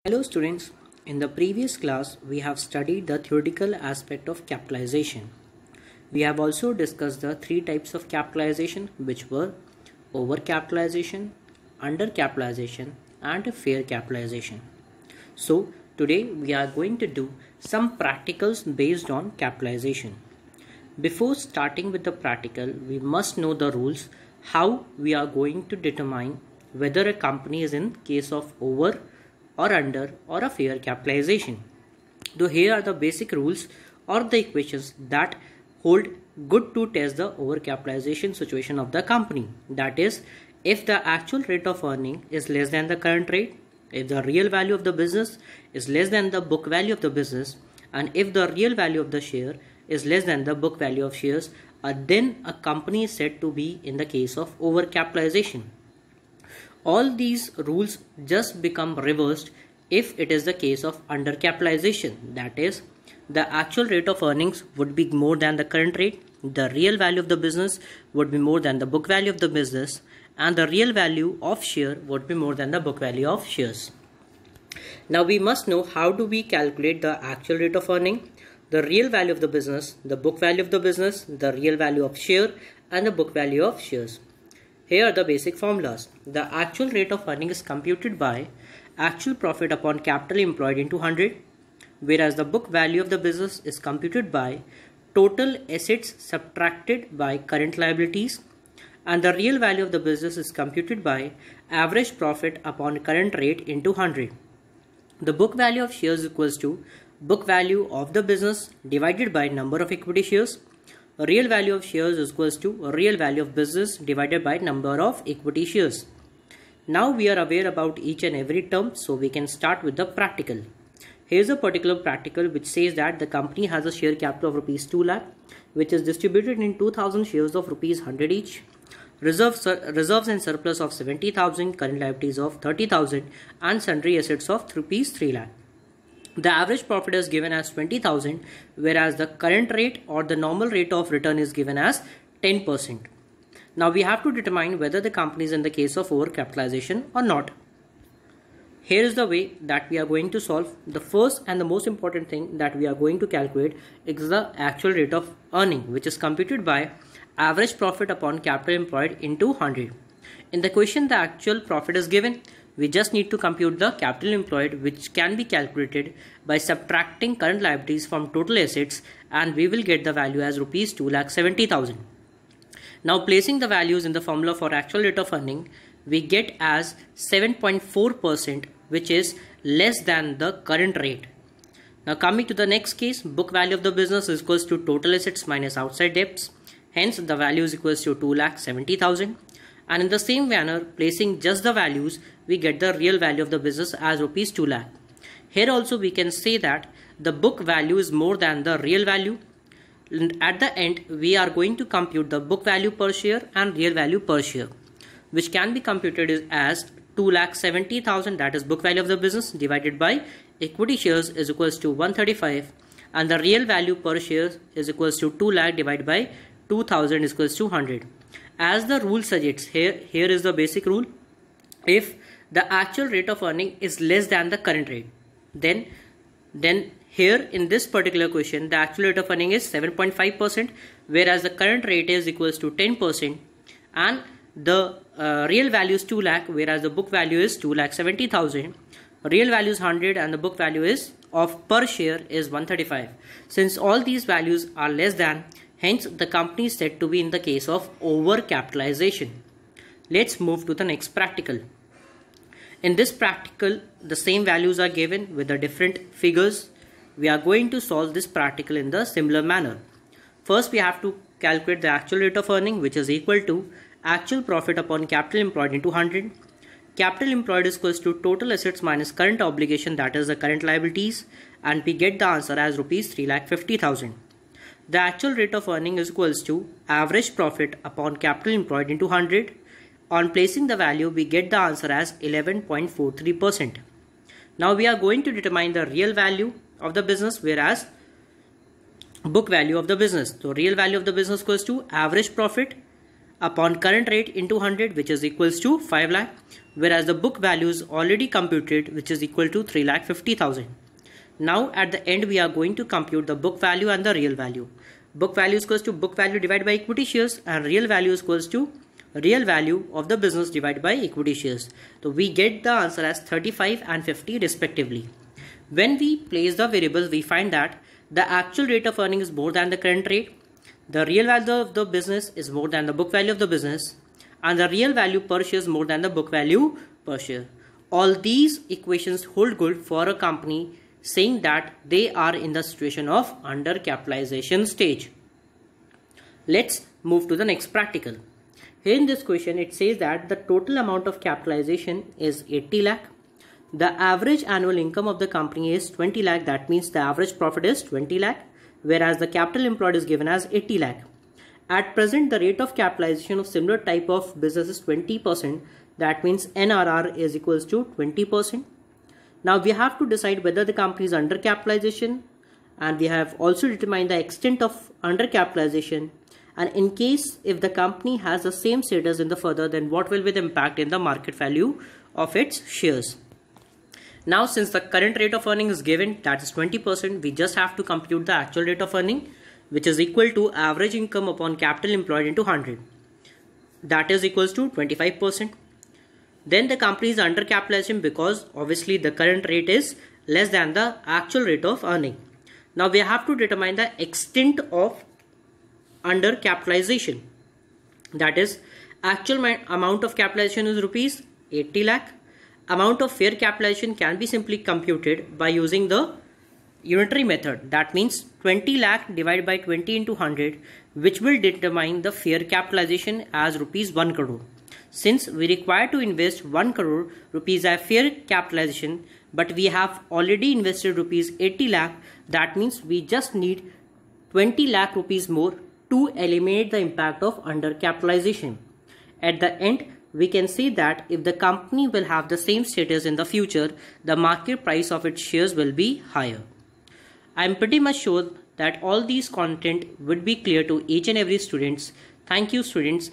Hello students, in the previous class we have studied the theoretical aspect of capitalization. We have also discussed the three types of capitalization, which were overcapitalization, undercapitalization and fair capitalization. So today we are going to do some practicals based on capitalization. Before starting with the practical, we must know the rules how we are going to determine whether a company is in case of over or under or a fair capitalization. So here are the basic rules or the equations that hold good to test the overcapitalization situation of the company. That is, if the actual rate of earning is less than the current rate, if the real value of the business is less than the book value of the business, and if the real value of the share is less than the book value of shares, then a company is said to be in the case of overcapitalization. All these rules just become reversed if it is the case of undercapitalization. That is, the actual rate of earnings would be more than the current rate, the real value of the business would be more than the book value of the business, and the real value of share would be more than the book value of shares. Now we must know how do we calculate the actual rate of earning, the real value of the business, the book value of the business, the real value of share, and the book value of shares. Here are the basic formulas. The actual rate of earning is computed by actual profit upon capital employed into 100, whereas the book value of the business is computed by total assets subtracted by current liabilities, and the real value of the business is computed by average profit upon current rate into 100. The book value of shares equals to book value of the business divided by number of equity shares. Real value of shares is equals to real value of business divided by number of equity shares. Now we are aware about each and every term, so we can start with the practical. Here's a particular practical which says that the company has a share capital of rupees 2 lakh, which is distributed in 2000 shares of rupees 100 each. Reserves and surplus of 70,000, current liabilities of 30,000 and sundry assets of rupees 3 lakh. The average profit is given as 20,000, whereas the current rate or the normal rate of return is given as 10%. Now we have to determine whether the company is in the case of overcapitalization or not. Here is the way that we are going to solve. The first and the most important thing that we are going to calculate is the actual rate of earning, which is computed by average profit upon capital employed into 100. In the question, the actual profit is given. We just need to compute the capital employed, which can be calculated by subtracting current liabilities from total assets, and we will get the value as rupees 2,70,000. Now placing the values in the formula for actual rate of earning, we get as 7.4%, which is less than the current rate. Now coming to the next case, book value of the business is equals to total assets minus outside debts. Hence the value is equals to 2,70,000. And in the same manner, placing just the values, we get the real value of the business as rupees 2 lakh. Here also we can say that the book value is more than the real value. And at the end, we are going to compute the book value per share and real value per share, which can be computed as 2,70,000, that is book value of the business, divided by equity shares is equals to 135, and the real value per share is equals to 2 lakh divided by 2,000 is equals to 100. As the rule suggests, here is the basic rule. If the actual rate of earning is less than the current rate, then here in this particular question, the actual rate of earning is 7.5%, whereas the current rate is equals to 10%, and the real value is 2 lakh, whereas the book value is 2,70,000. Real value is 100 and the book value is of per share is 135. Since all these values are less than, hence the company is said to be in the case of overcapitalization. Let's move to the next practical. In this practical, the same values are given with the different figures. We are going to solve this practical in the similar manner. First, we have to calculate the actual rate of earning, which is equal to actual profit upon capital employed into 100. Capital employed is equals to total assets minus current obligation, that is the current liabilities, and we get the answer as rupees 3,50,000. The actual rate of earning is equals to average profit upon capital employed into 100. On placing the value, we get the answer as 11.43%. Now we are going to determine the real value of the business, whereas book value of the business. So real value of the business equals to average profit upon current rate into 100, which is equals to 5 lakh, whereas the book value is already computed, which is equal to 3,50,000. Now at the end we are going to compute the book value and the real value. Book value is equals to book value divided by equity shares, and real value is equals to real value of the business divided by equity shares. So we get the answer as 35 and 50 respectively. When we place the variables, we find that the actual rate of earning is more than the current rate, the real value of the business is more than the book value of the business, and the real value per share is more than the book value per share. All these equations hold good for a company saying that they are in the situation of undercapitalization stage. Let's move to the next practical. Here in this question it says that the total amount of capitalization is 80 lakh. The average annual income of the company is 20 lakh. That means the average profit is 20 lakh, whereas the capital employed is given as 80 lakh. At present, the rate of capitalization of similar type of business is 20%. That means NRR is equals to 20%. Now we have to decide whether the company is under capitalization, and we have also determined the extent of under capitalization, and in case if the company has the same status in the further, then what will be the impact in the market value of its shares. Now since the current rate of earning is given, that is 20%, we just have to compute the actual rate of earning, which is equal to average income upon capital employed into 100. That is equals to 25%. Then the company is under capitalization because obviously the current rate is less than the actual rate of earning. Now we have to determine the extent of under capitalization. That is, actual amount of capitalization is rupees 80 lakh. Amount of fair capitalization can be simply computed by using the unitary method. That means 20 lakh divided by 20 into 100, which will determine the fair capitalization as rupees 1 crore. Since we require to invest 1 crore rupees as fair capitalization, but we have already invested rupees 80 lakh, that means we just need 20 lakh rupees more to eliminate the impact of under capitalization. At the end, we can say that if the company will have the same status in the future, the market price of its shares will be higher. I am pretty much sure that all these content would be clear to each and every students. Thank you students.